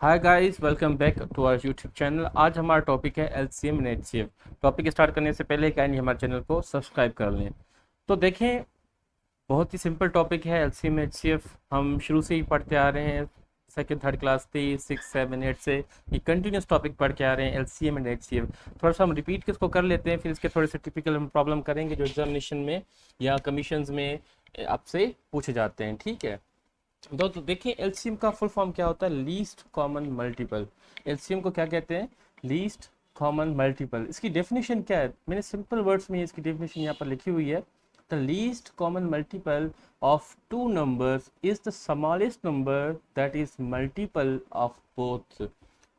Hi guys, welcome back to our YouTube channel. आज हमारा topic है LCM and HCF. Topic start करने से पहले काइंडली हमारे चैनल को सब्सक्राइब कर लें। तो देखें, बहुत ही सिंपल टॉपिक है एलसीएम एचसीएफ। हम शुरू से ही पढ़ते आ रहे हैं, सेकंड थर्ड क्लास थी 6 7 8 से ये कंटिन्यूस टॉपिक पढ़ के आ रहे हैं एलसीएम एंड एचसीएफ। थोड़ा सा हम रिपीट किसको कर लेते हैं, फिर इसके थोड़े से टिपिकल हम प्रॉब्लम करेंगे जो एग्जामिनेशन में या कमीशंस में आपसे पूछे जाते हैं। ठीक है, तो देखिए एलसीएम का फुल फॉर्म क्या होता है, लीस्ट कॉमन मल्टीपल। एलसीएम को क्या कहते हैं, लीस्ट कॉमन मल्टीपल। इसकी डेफिनेशन क्या है, मैंने सिंपल वर्ड्स में इसकी डेफिनेशन यहाँ पर लिखी हुई है। The least common multiple of two numbers is the smallest number that is multiple of both.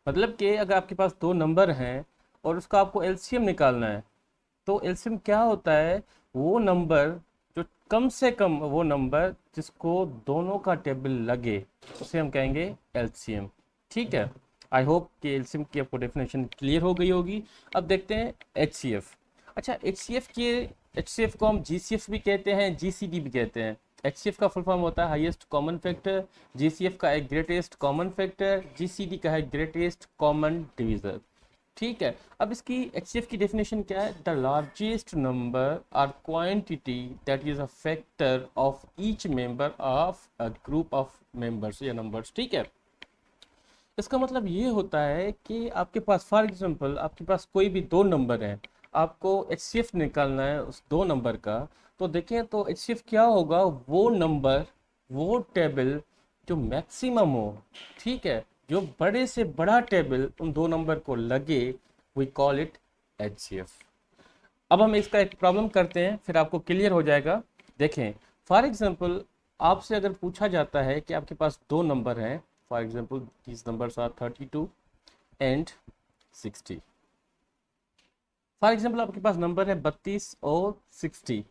मतलब कि अगर आपके पास दो नंबर हैं और उसका आपको एलसीएम निकालना है, तो एलसीएम क्या होता है, वो नंबर जो कम से कम, वो नंबर जिसको दोनों का टेबल लगे, उसे हम कहेंगे एलसीएम। ठीक है, आई होप कि एलसीएम की आपको डेफिनेशन क्लियर हो गई होगी। अब देखते हैं एचसीएफ। अच्छा, एचसीएफ को हम जीसीएफ भी कहते हैं, जीसीडी भी कहते हैं। एचसीएफ का फुल फॉर्म होता है हाईएस्ट कॉमन फैक्टर, जीसीएफ का है ग्रेटेस्ट कॉमन फैक्टर, जीसीडी का है ग्रेटेस्ट कॉमन डिविजर। ठीक है, अब इसकी एचसीएफ की डेफिनेशन क्या है, the largest number or quantity that is a factor of each member of a group of members या नंबर्स। ठीक है, इसका मतलब ये होता है कि आपके पास फॉर एग्जांपल आपके पास कोई भी दो नंबर है, आपको एचसीएफ निकालना है उस दो नंबर का। तो देखें, तो एचसीएफ क्या होगा, वो नंबर, वो टेबल जो मैक्सिमम हो। ठीक है, जो बड़े से बड़ा टेबल उन दो नंबर को लगे, वी कॉल इट एचसीएफ। अब हम इसका एक प्रॉब्लम करते हैं, फिर आपको क्लियर हो जाएगा। देखें, फॉर एग्जांपल आपसे अगर पूछा जाता है कि आपके पास दो नंबर हैं, for example these numbers are 32 and 60। For example आपके पास नंबर है 32 और 60।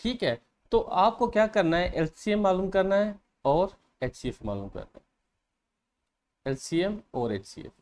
ठीक है, तो आपको क्या करना है, एलसीएम मालूम करना है और एचसीएफ मालूम करना है। एलसीएम और एचसीएफ,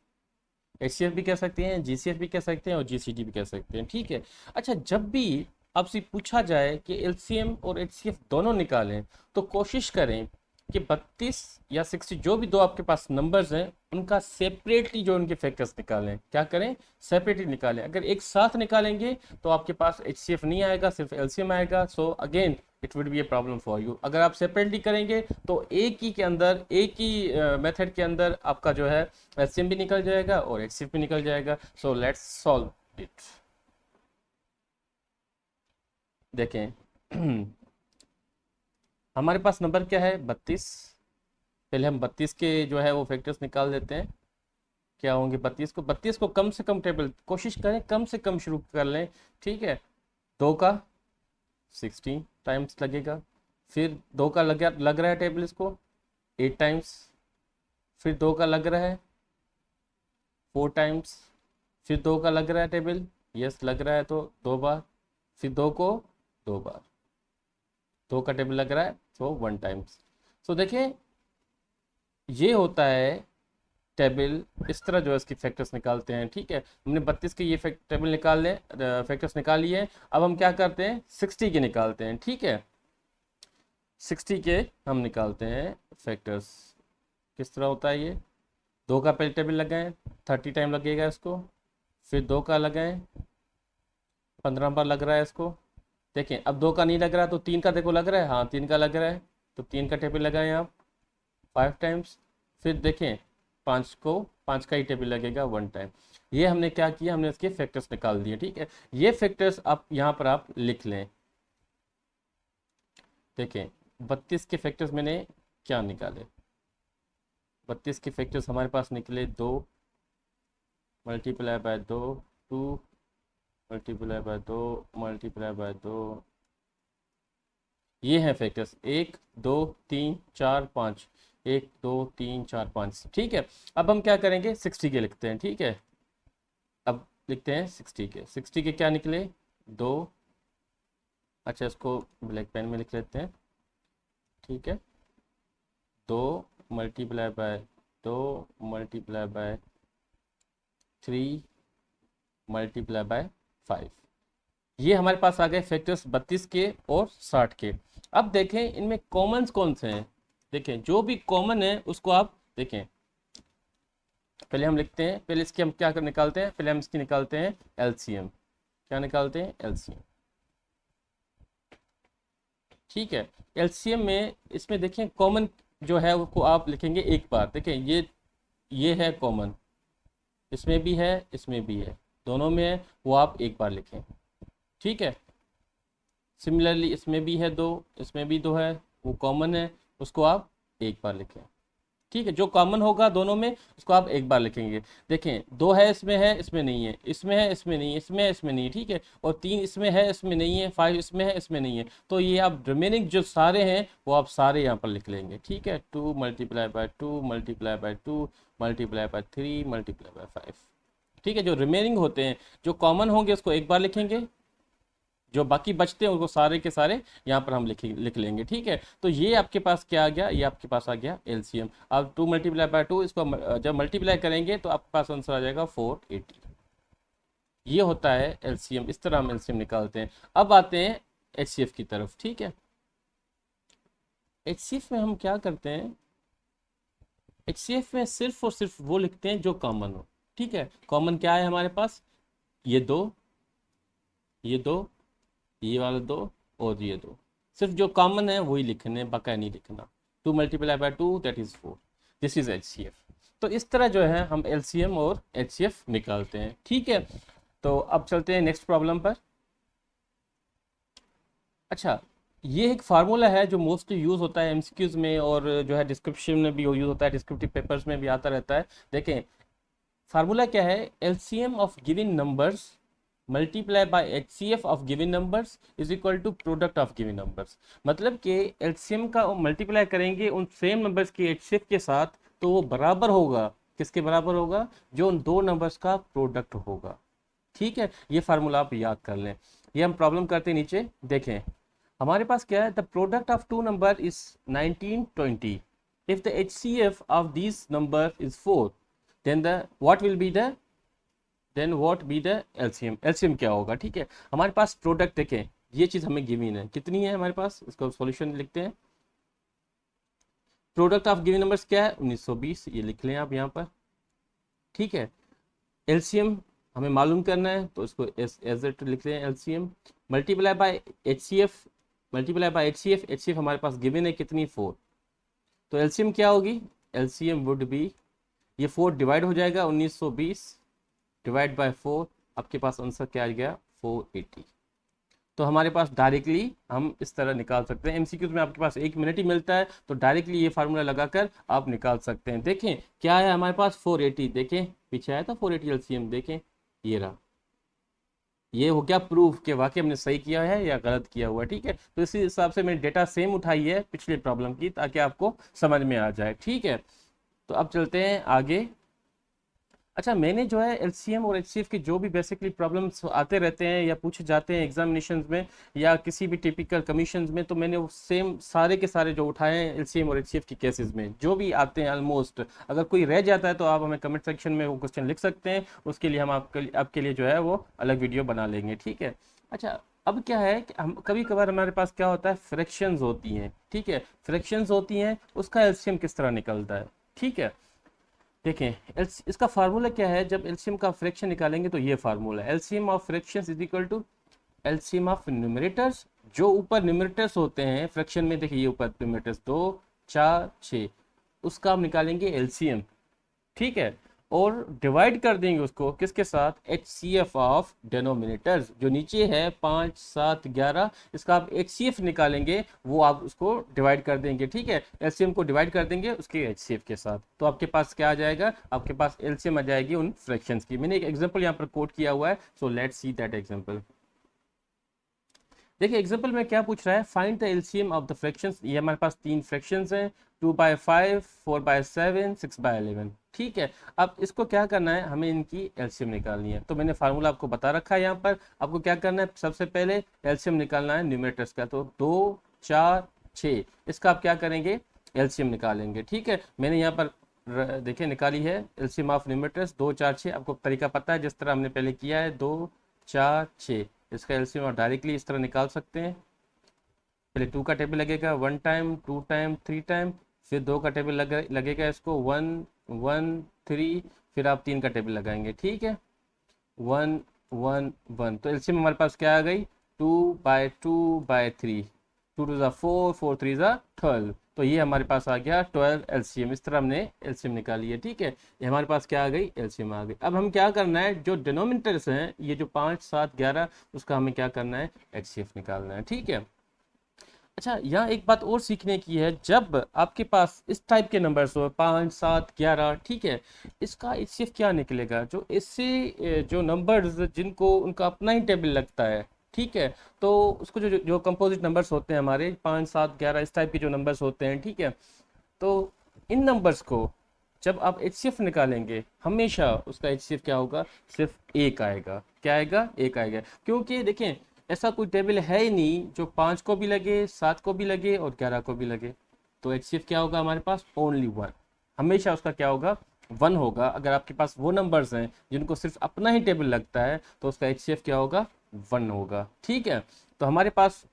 एचसीएफ भी कह सकते हैं, जीसीएफ भी कह सकते हैं और जीसीडी भी कह सकते हैं। ठीक है, अच्छा, जब भी आपसे पूछा जाए कि एलसीएम और एचसीएफ दोनों निकालें, तो कोशिश करें कि 32 या 60 जो भी दो आपके पास नंबर्स हैं, उनका सेपरेटली जो उनके फैक्टर्स निकालें। क्या करें, सेपरेटली निकालें। अगर एक साथ निकालेंगे तो आपके पास एचसीएफ नहीं आएगा, सिर्फ एलसीएम आएगा। So again it would be a problem for you. अगर आप सेपरेटली करेंगे तो एक ही के अंदर, एक ही मेथड के अंदर आपका जो है एलसीएम भी निकल जाएगा और एचसीएफ भी निकल जाएगा। So let's solve it. देखें हमारे पास नंबर क्या है, 32। पहले हम 32 के जो है वो फैक्टर्स निकाल देते हैं। क्या होंगे, 32 को कम से कम टेबल, कोशिश करें कम से कम शुरू कर लें। ठीक है, दो का 16 टाइम्स लगेगा, फिर दो का लग रहा है टेबल इसको 8 टाइम्स, फिर दो का लग रहा है 4 टाइम्स, फिर दो का लग रहा है टेबल, यस लग रहा है तो दो बार, फिर दो को दो बार, दो का टेबल लग रहा है तो 1 टाइम्स। सो देखिए, ये होता है टेबल। इस तरह जो है इसकी फैक्टर्स निकालते हैं। ठीक है, हमने 32 के ये टेबल निकाल लें, फैक्टर्स निकाल लिए। अब हम क्या करते हैं, 60 के निकालते हैं। ठीक है, 60 के हम निकालते हैं फैक्टर्स। किस तरह होता है ये, दो का पहले टेबल लगाएं, 30 टाइम लगेगा इसको, फिर दो का लगाएं, 15 बार लग रहा है इसको। देखें, अब दो का नहीं लग रहा तो तीन का देखो लग रहा है, हाँ तीन का लग रहा है, तो तीन का टेबल लगाएं आप 5 टाइम्स। फिर देखें, पाँच का ही टेबल लगेगा 1 टाइम। ये हमने क्या किया, हमने इसके फैक्टर्स निकाल दिए। ठीक है, ये फैक्टर्स आप यहाँ पर आप लिख लें। देखें, 32 के फैक्टर्स मैंने क्या निकाले, 32 के फैक्टर्स हमारे पास निकले, दो मल्टीप्लाई बाय दो, टू मल्टीप्लाई बाय दो मल्टीप्लाई बाय दो। ये हैं फैक्टर्स, एक दो तीन चार पाँच, एक दो तीन चार पाँच। ठीक है, अब हम क्या करेंगे, 60 के लिखते हैं। ठीक है, अब लिखते हैं 60 के। 60 के क्या निकले, दो। अच्छा, इसको ब्लैक पेन में लिख लेते हैं। ठीक है, दो मल्टीप्लाई बाय दो मल्टीप्लाई बाय 3 मल्टीप्लाई बाय 5। ये हमारे पास आ गए फैक्टर्स 32 के और 60 के। अब देखें इनमें कॉमन्स कौन से हैं। देखें, जो भी कॉमन है उसको आप देखें, पहले हम लिखते हैं, पहले इसकी हम क्या कर निकालते हैं, पहले हम इसकी निकालते हैं एलसीएम। क्या निकालते हैं? एलसीएम। ठीक है। एलसीएम में इसमें देखें कॉमन जो है वो आप लिखेंगे एक बार। देखें ये है कॉमन, इसमें भी है, इसमें भी है, दोनों में है, वो आप एक बार लिखें। ठीक है। सिमिलरली इसमें भी है दो, इसमें भी दो है, वो कॉमन है, उसको आप एक बार लिखें। ठीक है। जो कॉमन होगा दोनों में उसको आप एक बार लिखेंगे। देखें दो है, इसमें नहीं है, इसमें है, इसमें नहीं है, इसमें है, इसमें नहीं है। ठीक है। और तीन इसमें है, इसमें नहीं है, फाइव इसमें है, इसमें नहीं है। तो ये आप रिमेनिंग जो सारे हैं वो आप सारे यहाँ पर लिख लेंगे। ठीक है। 2 multiply by 2 multiply by 2 multiply by 3 multiply by 5। ठीक है। जो रिमेनिंग होते हैं, जो कॉमन होंगे उसको एक बार लिखेंगे, जो बाकी बचते हैं उनको सारे के सारे यहाँ पर हम लिख लेंगे। ठीक है। तो ये आपके पास क्या आ गया, ये आपके पास आ गया एलसीएम। अब 2 मल्टीप्लाई बाय 2, इसको जब मल्टीप्लाई करेंगे तो आपके पास आंसर आ जाएगा 480। ये होता है एलसीएम। इस तरह हम एलसीएम निकालते हैं। अब आते हैं एचसीएफ की तरफ। ठीक है। एचसीएफ में हम क्या करते हैं, एचसीएफ में सिर्फ और सिर्फ वो लिखते हैं जो कॉमन हो। ठीक है। कॉमन क्या है हमारे पास? ये दो, ये दो, ये वाला दो, और ये दो। सिर्फ जो कॉमन है वही लिखने, बाकी नहीं लिखना। 2 multiply by 2 that is 4। This is HCF. तो इस तरह जो है हम एलसीएम और एचसीएफ निकालते हैं। ठीक है। तो अब चलते हैं नेक्स्ट प्रॉब्लम पर। अच्छा, ये एक फार्मूला है जो मोस्टली यूज होता है एमसीक्यूज में, और जो है डिस्क्रिप्शन में भी यूज होता है, डिस्क्रिप्टिव पेपर्स में भी आता रहता है। देखें फार्मूला क्या है, LCM of given numbers multiply by HCF of given numbers is equal to product of given numbers. मतलब कि एलसीएम का मल्टीप्लाई करेंगे उन सेम नंबर्स के एचसीएफ के साथ, तो वो बराबर होगा, किसके बराबर होगा? जो उन दो नंबर्स का प्रोडक्ट होगा। ठीक है। ये फार्मूला आप याद कर लें। ये हम प्रॉब्लम करते हैं नीचे। देखें हमारे पास क्या है, the product of two number is 1920। If the HCF of this number is 4, then the what will be the then what be the LCM. LCM क्या होगा? ठीक है। हमारे पास प्रोडक्ट देखें, ये चीज हमें गिवन है, कितनी है हमारे पास, इसका सॉल्यूशन लिखते हैं। प्रोडक्ट ऑफ गिवन नंबर्स क्या है? 1920, ये लिख लें आप यहाँ पर। ठीक है। एलसीएम हमें मालूम करना है, तो इसको एज इट लिख लें LCM. Multiply by HCF, multiply by HCF, HCF हमारे पास गिवन है कितनी? 4। तो एलसीएम क्या होगी? एलसीएम वुड बी, ये 4 डिवाइड हो जाएगा, 1920 डिवाइड बाय 4, आपके पास आंसर क्या आ गया? 480। तो हमारे पास डायरेक्टली हम इस तरह निकाल सकते हैं। एमसीक्यूज में आपके पास 1 मिनट ही मिलता है, तो डायरेक्टली ये फार्मूला लगाकर आप निकाल सकते हैं। देखें क्या है हमारे पास? 480। देखें पीछे आया था 480 एलसीएम, देखें ये रहा। ये हो गया प्रूफ कि वाकई हमने सही किया है या गलत किया हुआ है। ठीक है। तो इसी हिसाब से मैंने डेटा सेम उठाई है पिछले प्रॉब्लम की, ताकि आपको समझ में आ जाए। ठीक है। तो अब चलते हैं आगे। अच्छा, मैंने जो है एलसीएम और एचसीएफ की जो भी बेसिकली प्रॉब्लम्स आते रहते हैं या पूछे जाते हैं एग्जामिनेशंस में या किसी भी टिपिकल कमीशंस में, तो मैंने वो सेम सारे के सारे जो उठाए हैं एलसीएम और एचसीएफ की केसेस में जो भी आते हैं ऑलमोस्ट। अगर कोई रह जाता है तो आप हमें कमेंट सेक्शन में वो क्वेश्चन लिख सकते हैं, उसके लिए हम आपके लिए जो है वो अलग वीडियो बना लेंगे। ठीक है। अच्छा, अब क्या है कि हम कभी कभार हमारे पास क्या होता है, फ्रैक्शंस होती हैं। ठीक है। फ्रैक्शंस होती हैं, उसका एलसीएम किस तरह निकलता है? ठीक है। देखें इसका फार्मूला क्या है, जब एलसीएम का फ्रैक्शन निकालेंगे तो ये फार्मूला है, LCM of fractions is equal to LCM of numerators. जो ऊपर न्यूमरेटर्स होते हैं फ्रैक्शन में, देखिए ये ऊपर न्यूमरेटर्स 2 4 6, उसका हम निकालेंगे एलसीएम। ठीक है। और डिवाइड कर देंगे उसको किसके साथ? H C F of denominators. जो नीचे है 5 7 11, इसका आप एच सी एफ निकालेंगे, वो आप उसको डिवाइड कर देंगे। ठीक है। एलसीएम को डिवाइड कर देंगे उसके एच सी एफ के साथ, तो आपके पास क्या आ जाएगा? आपके पास एलसीएम आ जाएगी उन फ्रैक्शंस की। मैंने एक एग्जांपल यहाँ पर कोट किया हुआ है, so let's see that example. देखिए एग्जांपल में क्या पूछ रहा है, find the LCM of the fractions. ये हमारे पास 3 फ्रैक्शंस हैं, 2/5, 4/7, 6/11। ठीक है। अब इसको क्या करना है, हमें इनकी एलसीएम निकालनी है। तो मैंने फार्मूला आपको बता रखा है यहाँ पर। आपको क्या करना है, सबसे पहले एलसीएम निकालना है न्यूमरेटर्स का। तो 2 4 6, इसका आप क्या करेंगे? एलसीएम निकालेंगे। ठीक है। मैंने यहाँ पर देखिए निकाली है एलसीएम ऑफ न्यूमरेटर्स 2 4 6। आपको तरीका पता है जिस तरह हमने पहले किया है, 2 4 6, इसका एलसीएम आप डायरेक्टली इस तरह निकाल सकते हैं। पहले 2 का टेबल लगेगा 1 टाइम, 2 टाइम, 3 टाइम, फिर 2 का टेबल लगेगा इसको 1 1 3 फिर आप 3 का टेबल लगाएंगे, ठीक है। 1 1 1, तो एलसीएम हमारे पास क्या आ गई, 2/2/3, 2 2 4, 4 3 12, तो ये हमारे पास आ गया 12 एलसीएम। इस तरह हमने एलसीएम निकाली है, ठीक है। ये हमारे पास क्या आ गई, एलसीएम आ गई। अब हम क्या करना है, जो डिनोमिनेटर्स हैं ये जो 5 7 11, उसका हमें क्या करना है, एचसीएफ निकालना है, ठीक है। अच्छा, यहाँ एक बात और सीखने की है, जब आपके पास इस टाइप के नंबर्स हो 5 7 11, ठीक है, इसका एचसीएफ क्या निकलेगा, जो इससे जो नंबर्स जिनको उनका अपना ही टेबल लगता है, ठीक है, तो उसको जो कंपोजिट नंबर्स होते हैं हमारे 5 7 11 इस टाइप के जो नंबर्स होते हैं, ठीक है, तो इन नंबर्स को जब आप एचसीएफ निकालेंगे हमेशा उसका एचसीएफ क्या होगा, सिर्फ एक आएगा। क्या आएगा, एक आएगा, क्योंकि देखें ऐसा कोई टेबल है ही नहीं जो 5 को भी लगे, 7 को भी लगे और 11 को भी लगे। तो एचसीएफ क्या होगा हमारे पास, ओनली वन। हमेशा उसका क्या होगा, वन होगा। अगर आपके पास वो नंबर्स हैं जिनको सिर्फ अपना ही टेबल लगता है तो उसका एचसीएफ क्या होगा, वन होगा, ठीक है। तो हमारे पास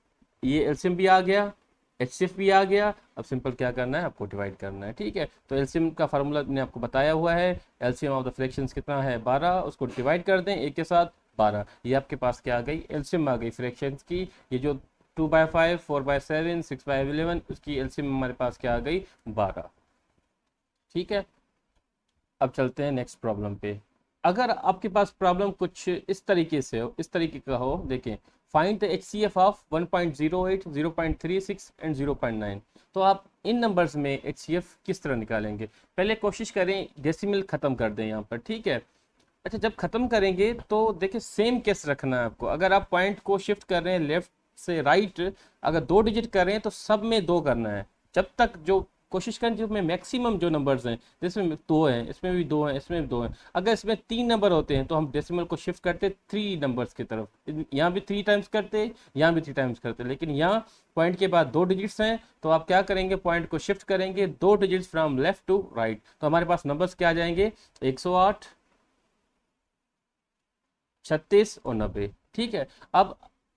ये एलसीएम भी आ गया, एचसीएफ भी आ गया। अब सिंपल क्या करना है, आपको डिवाइड करना है, ठीक है। तो एलसीएम का फार्मूला मैंने आपको बताया हुआ है, एलसीएम ऑफ द फ्रैक्शंस कितना है, 12, उसको डिवाइड कर दें एक के साथ 12, ये आपके पास क्या आ गई, एलसीएम आ गई फ्रैक्शंस की। ये जो 2/5 4/7 6/11, उसकी एलसीएम हमारे पास क्या आ गई, 12, ठीक है। अब चलते हैं नेक्स्ट प्रॉब्लम पे। अगर आपके पास प्रॉब्लम कुछ इस तरीके से हो, इस तरीके का हो, देखें find the HCF of 1.08 0.36 and 0.9, तो आप इन नंबर्स में एचसीएफ किस तरह निकालेंगे। पहले कोशिश करें डेसिमल खत्म कर दें यहाँ पर, ठीक है। अच्छा, जब खत्म करेंगे तो देखिए सेम केस रखना है आपको। अगर आप पॉइंट को शिफ्ट कर रहे हैं लेफ्ट से राइट, अगर 2 डिजिट कर रहे हैं तो सब में 2 करना है। जब तक जो कोशिश करें जिसमें मैक्सिमम जो नंबर्स हैं, जिसमें 2 हैं, इसमें भी 2 हैं, इसमें भी 2 हैं। अगर इसमें 3 नंबर होते हैं तो हम डेसिमल को शिफ्ट करते 3 नंबर्स की तरफ। यहाँ भी 3 टाइम्स करते, यहाँ भी 3 टाइम्स करते, लेकिन यहाँ पॉइंट के बाद 2 डिजिट्स हैं तो आप क्या करेंगे, पॉइंट को शिफ्ट करेंगे 2 digits from left to right, तो हमारे पास नंबर्स क्या आ जाएंगे, 108 36 और 90, ठीक है। अब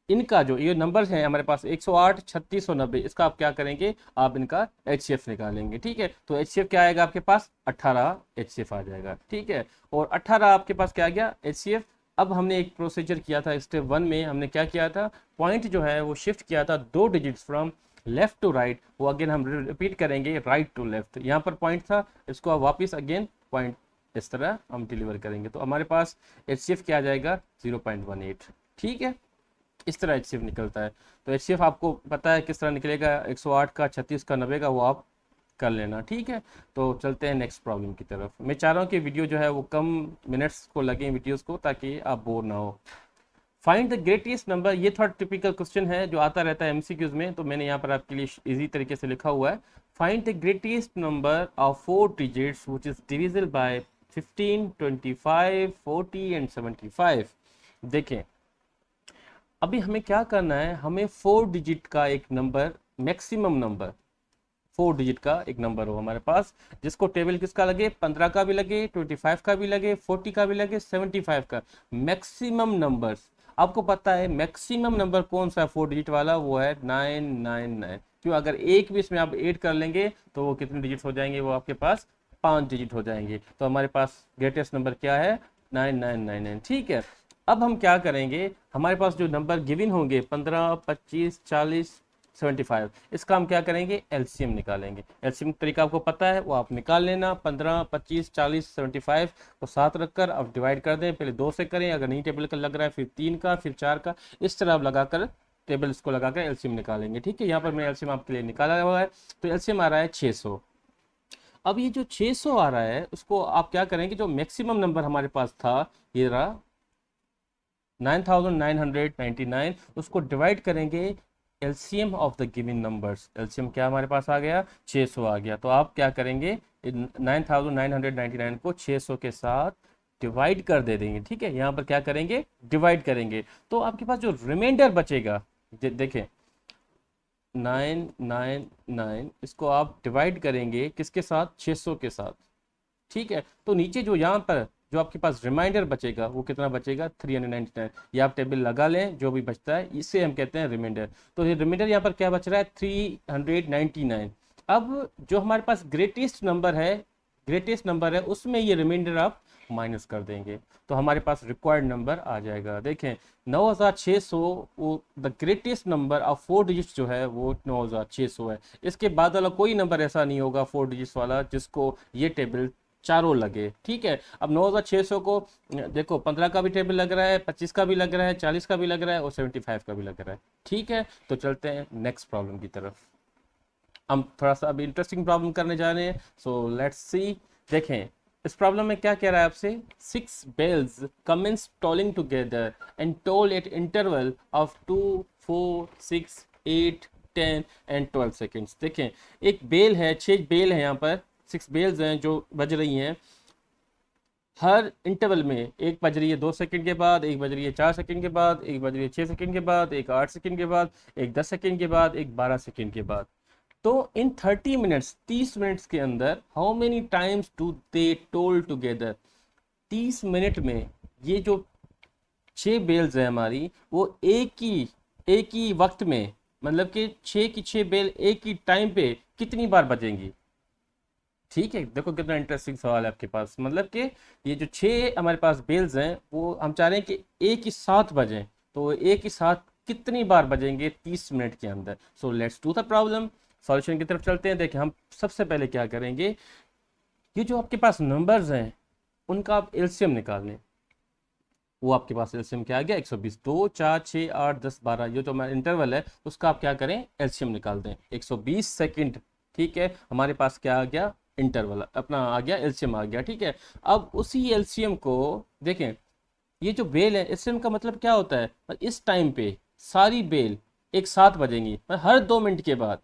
इनका जो ये नंबर है हमारे पास 108 36 और 90, इसका आप क्या करेंगे, आप इनका एचसीएफ निकालेंगे, ठीक है। तो एचसीएफ क्या आएगा आपके पास, 18 एचसीएफ आ जाएगा, ठीक है। और 18 आपके पास क्या आ गया, एचसीएफ। अब हमने एक प्रोसीजर किया था स्टेप 1 में, हमने क्या किया था, पॉइंट जो है वो शिफ्ट किया था 2 digits from left to right, वो अगेन हम रिपीट करेंगे राइट टू लेफ्ट। यहाँ पर पॉइंट था, इसको आप वापिस अगेन पॉइंट इस तरह हम डिलीवर करेंगे, तो हमारे पास एचसीएफ क्या आ जाएगा, 0.18, ठीक है। इस तरह एचसीएफ निकलता है। तो एचसीएफ आपको पता है किस तरह निकलेगा, 108 का, 36 का, 90 का, वो आप कर लेना, ठीक है। तो चलते हैं नेक्स्ट प्रॉब्लम की तरफ। मैं चाह रहा हूँ कि वीडियो जो है वो कम मिनट्स को लगे वीडियोस को, ताकि आप बोर ना हो। फाइंड द ग्रेटेस्ट नंबर, ये थोड़ा टिपिकल क्वेश्चन है जो आता रहता है एमसीक्यूज में, तो मैंने यहाँ पर आपके लिए इजी तरीके से लिखा हुआ है। Find the greatest number of 4 digits which is divisible by 15 25 40 and 75। देखें अभी हमें क्या करना है, हमें 4 डिजिट का एक नंबर, मैक्सिमम नंबर 4 डिजिट का एक नंबर हो हमारे पास, जिसको टेबल किसका लगे, 15 का भी लगे, 25 का भी लगे, 40 का भी लगे, 75 का। मैक्सिमम नंबर्स आपको पता है, मैक्सिमम नंबर कौन सा है 4 डिजिट वाला, वो है 999। क्यों, अगर एक भी इसमें आप ऐड कर लेंगे तो वो कितने डिजिट हो जाएंगे, वो आपके पास 5 डिजिट हो जाएंगे। तो हमारे पास ग्रेटेस्ट नंबर क्या है, 9999, ठीक है। अब हम क्या करेंगे, हमारे पास जो नंबर गिवन होंगे 15 25 40 75, इसका हम क्या करेंगे, एलसीएम निकालेंगे। एलसीएम तरीका आपको पता है, वो आप निकाल लेना। 15 25 40 75 को साथ रखकर अब डिवाइड कर दें, पहले 2 से करें, अगर नहीं टेबल का लग रहा है फिर 3 का, फिर 4 का, इस तरह आप लगाकर टेबल इसको लगाकर एलसीएम निकालेंगे, ठीक है। यहाँ पर मैं एलसीएम आपके लिए निकाला हुआ है, तो एलसीएम आ रहा है 600। अब ये जो 600 आ रहा है उसको आप क्या करेंगे, जो मैक्सिमम नंबर हमारे पास था ये रहा 9999, उसको डिवाइड करेंगे LCM of the given numbers. LCM क्या हमारे पास आ गया, 600 आ गया। तो आप क्या करेंगे, 9999 को 600 के साथ डिवाइड कर दे देंगे, ठीक है। यहाँ पर क्या करेंगे, डिवाइड करेंगे, तो आपके पास जो रिमाइंडर बचेगा, देखें 999, इसको आप डिवाइड करेंगे किसके साथ, 600 के साथ, ठीक है। तो नीचे जो यहाँ पर जो आपके पास रिमाइंडर बचेगा वो कितना बचेगा, 399। ये आप टेबल लगा लें, जो भी बचता है इसे हम कहते हैं रिमाइंडर। तो ये रिमाइंडर यहाँ पर क्या बच रहा है, 399। अब जो हमारे पास ग्रेटेस्ट नंबर है ग्रेटेस्ट नंबर है उसमें ये रिमाइंडर आप माइनस कर देंगे, तो हमारे पास रिक्वायर्ड नंबर आ जाएगा। देखें 9600, वो the greatest number of 4 digits जो है वो 9600 है। इसके बाद वाला कोई नंबर ऐसा नहीं होगा 4 डिजिट्स वाला जिसको ये टेबल चारों लगे। ठीक है, अब 9600 को देखो 15 का भी टेबल लग रहा है, 25 का भी लग रहा है, 40 का भी लग रहा है और 75 का भी लग रहा है। ठीक है, तो चलते हैं नेक्स्ट प्रॉब्लम की तरफ। हम थोड़ा सा अभी इंटरेस्टिंग प्रॉब्लम करने जा रहे हैं, सो लेट्स सी। देखें इस प्रॉब्लम में क्या कह रहा है आपसे, 6 bells commence tolling together and toll at interval of 2, 4, 6, 8, 10 and 12 seconds। देखें एक बेल है, 6 बेल है यहाँ पर, 6 बेल्स हैं जो बज रही हैं हर इंटरवल में। एक बज रही है 2 सेकंड के बाद, एक बज रही है 4 सेकंड के बाद, एक बज रही है 6 सेकंड के बाद, एक 8 सेकंड के बाद, एक 10 सेकंड के बाद, एक 12 सेकंड के बाद। तो इन 30 मिनट्स, 30 मिनट्स के अंदर how many times do they toll together. 30 minute में ये जो 6 बेल्स है हमारी वो एक ही वक्त में, मतलब कि 6 की 6 बेल एक ही टाइम पे कितनी बार बजेंगी। ठीक है, देखो कितना इंटरेस्टिंग सवाल है आपके पास, मतलब कि ये जो 6 हमारे पास बेल्स हैं वो हम चाह रहे हैं कि एक ही साथ बजें, तो एक ही साथ कितनी बार बजेंगे 30 मिनट के अंदर। So let's do the problem, solution की तरफ चलते हैं। देखिए हम सबसे पहले क्या करेंगे, ये जो आपके पास नंबर्स हैं उनका आप एलसीएम निकाल लें। वो आपके पास एलसीएम क्या आ गया, 120। 2, 4, 6, 8, 10, 12, ये जो हमारा इंटरवल है उसका आप क्या करें, एलसीएम निकाल दें, 120 सेकंड। ठीक है, हमारे पास क्या आ गया, इंटरवल अपना आ गया, एलसीएम आ गया। ठीक है, अब उसी एलसीएम को देखें, ये जो बेल है एलसीएम का मतलब क्या होता है, इस टाइम पे सारी बेल एक साथ बजेंगी, हर 2 मिनट के बाद।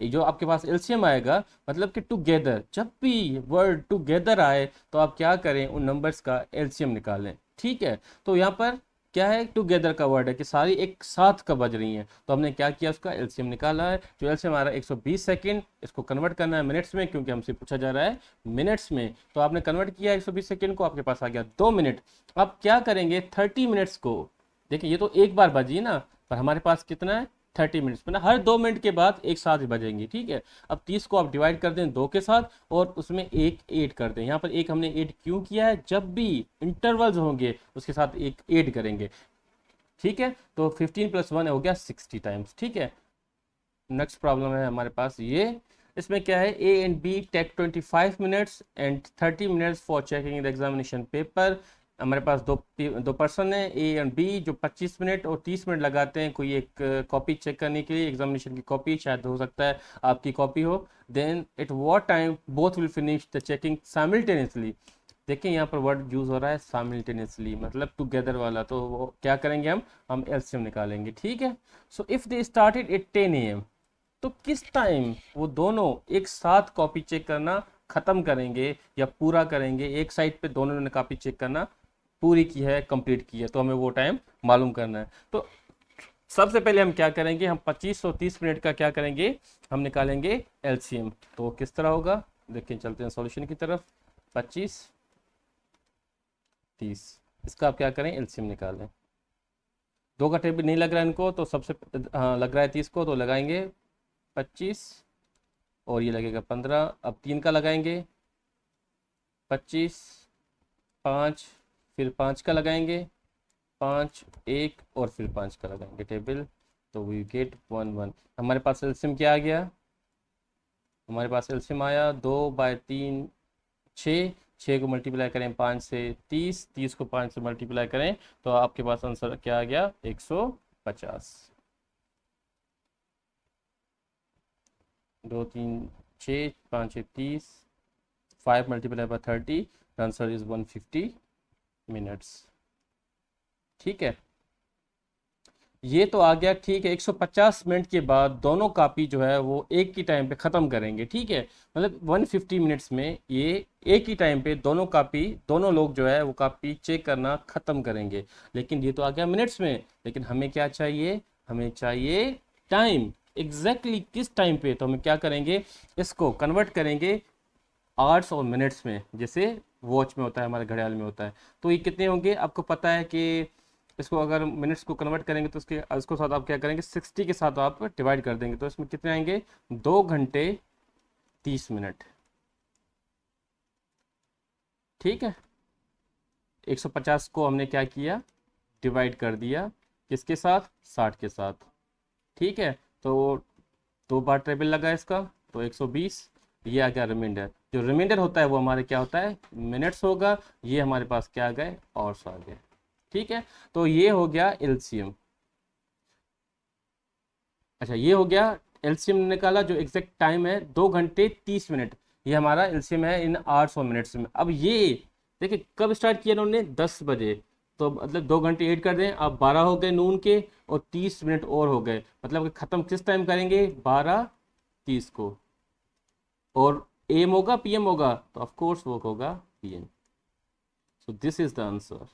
ये जो आपके पास एलसीएम आएगा मतलब कि टुगेदर, जब भी वर्ड टुगेदर आए तो आप क्या करें, उन नंबर्स का एलसीएम निकालें। ठीक है, तो यहाँ पर क्या है, टुगेदर का वर्ड है कि सारी एक साथ कब बज रही हैं, तो हमने क्या किया, उसका एलसीएम निकाला है। जो एलसीएम आ रहा है 120 सेकंड, इसको कन्वर्ट करना है मिनट्स में क्योंकि हमसे पूछा जा रहा है मिनट्स में, तो आपने कन्वर्ट किया 120 सेकंड को, आपके पास आ गया 2 मिनट। अब क्या करेंगे 30 मिनट्स को, देखिए ये तो एक बार बजी ना, पर हमारे पास कितना है 30 मिनट्स में ना, हर 2 मिनट के बाद एक साथ ही बजेंगी। ठीक है, अब 30 को आप डिवाइड कर दें 2 के साथ और उसमें एक ऐड कर दें। यहाँ पर एक हमने ऐड क्यों किया है, जब भी इंटरवल्स होंगे उसके साथ एक ऐड करेंगे। ठीक है, तो 15 + 1 हो गया 60 टाइम्स। ठीक है, नेक्स्ट प्रॉब्लम है हमारे पास ये, इसमें क्या है, A and B take 25 minutes and 30 minutes for checking the examination paper. हमारे पास दो पर्सन है ए एंड बी जो 25 मिनट और 30 मिनट लगाते हैं कोई एक कॉपी चेक करने के लिए, एग्जामिनेशन की कॉपी, शायद हो सकता है आपकी कॉपी हो। Then at what time both will finish the checking simultaneously. देखिए यहाँ पर वर्ड यूज हो रहा है साइमल्टेनियसली, मतलब टुगेदर वाला, तो वो क्या करेंगे, हम एलसीएम निकालेंगे। ठीक है, so if they started at 10 AM, तो किस टाइम वो दोनों एक साथ कॉपी चेक करना खत्म करेंगे या पूरा करेंगे, एक साइड पे दोनों ने कॉपी चेक करना पूरी की है, कंप्लीट की है, तो हमें वो टाइम मालूम करना है। तो सबसे पहले हम क्या करेंगे, हम 25 और 30 मिनट का क्या करेंगे, हम निकालेंगे एलसीएम। तो किस तरह होगा, देखिए चलते हैं सॉल्यूशन की तरफ। 25, 30, इसका आप क्या करें, एलसीएम निकाल लें। 2 का टेबल नहीं लग रहा है इनको, तो सबसे हाँ लग रहा है 30 को, तो लगाएंगे 25 और ये लगेगा 15। अब 3 का लगाएंगे 25, 5, फिर 5 का लगाएंगे 5, 1 और फिर 5 का लगाएंगे टेबल, तो वी गेट 1, 1। हमारे पास एलसीएम क्या आ गया, हमारे पास एलसीएम आया 2/3 6, 6 को मल्टीप्लाई करें 5 से 30, 30 को 5 से मल्टीप्लाई करें तो आपके पास आंसर क्या आ गया, 150। 2, 3, 6, 5, 6, 30, 5 multiply by 30, answer is 150 minutes. ठीक है, ये तो आ गया। ठीक है, 150 मिनट के बाद दोनों कॉपी जो है वो एक ही टाइम पे ख़त्म करेंगे। ठीक है, मतलब 150 मिनट्स में ये एक ही टाइम पे दोनों कॉपी, दोनों लोग जो है वो कॉपी चेक करना ख़त्म करेंगे। लेकिन ये तो आ गया मिनट्स में, लेकिन हमें क्या चाहिए, हमें चाहिए टाइम, एग्जैक्टली किस टाइम पे। तो हमें क्या करेंगे, इसको कन्वर्ट करेंगे आवर्स और मिनट्स में, जैसे वॉच में होता है, हमारे घड़ियाल में होता है। तो ये कितने होंगे, आपको पता है कि इसको अगर मिनट्स को कन्वर्ट करेंगे तो इसको साथ आप क्या करेंगे, 60 के साथ आप डिवाइड कर देंगे, तो इसमें कितने आएंगे, 2 घंटे 30 मिनट। ठीक है, 150 को हमने क्या किया, डिवाइड कर दिया किसके साथ, 60 के साथ। ठीक है, तो 2 बार टेबल लगा इसका, तो 120। ये आ गया रिमाइंडर, जो रिमाइंडर होता है वो हमारे क्या होता है, मिनट्स होगा। ये हमारे पास क्या आ गए, आवर्स आ गए। ठीक है, तो ये हो गया एलसीएम। अच्छा, ये हो गया एलसीएम निकाला, जो एग्जैक्ट टाइम है 2 घंटे 30 मिनट। ये हमारा एलसीएम है इन आवर्स और मिनट्स में। अब ये देखिए कब स्टार्ट किया इन्होंने, 10 बजे। तो मतलब 2 घंटे ऐड कर दें, अब 12 हो गए नून के, और 30 मिनट और हो गए। मतलब कि खत्म किस टाइम करेंगे, 12:30 को। और एम होगा पीएम होगा, तो ऑफ कोर्स वो होगा PM. So this is the answer.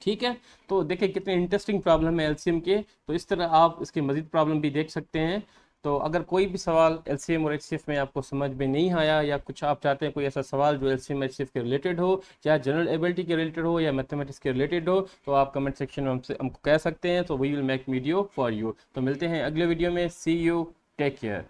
ठीक है, तो देखिए कितने इंटरेस्टिंग प्रॉब्लम है एलसीएम के। तो इस तरह आप इसके मजीद प्रॉब्लम भी देख सकते हैं। तो अगर कोई भी सवाल एलसीएम और एचसीएफ में आपको समझ में नहीं आया, या कुछ आप चाहते हैं कोई ऐसा सवाल जो एलसीएम एचसीएफ के रिलेटेड हो, या जनरल एबिलिटी के रिलेटेड हो, या मैथमेटिक्स के रिलेटेड हो, तो आप कमेंट सेक्शन में हमको कह सकते हैं। तो we will make video for you. तो मिलते हैं अगले वीडियो में। See you, take care.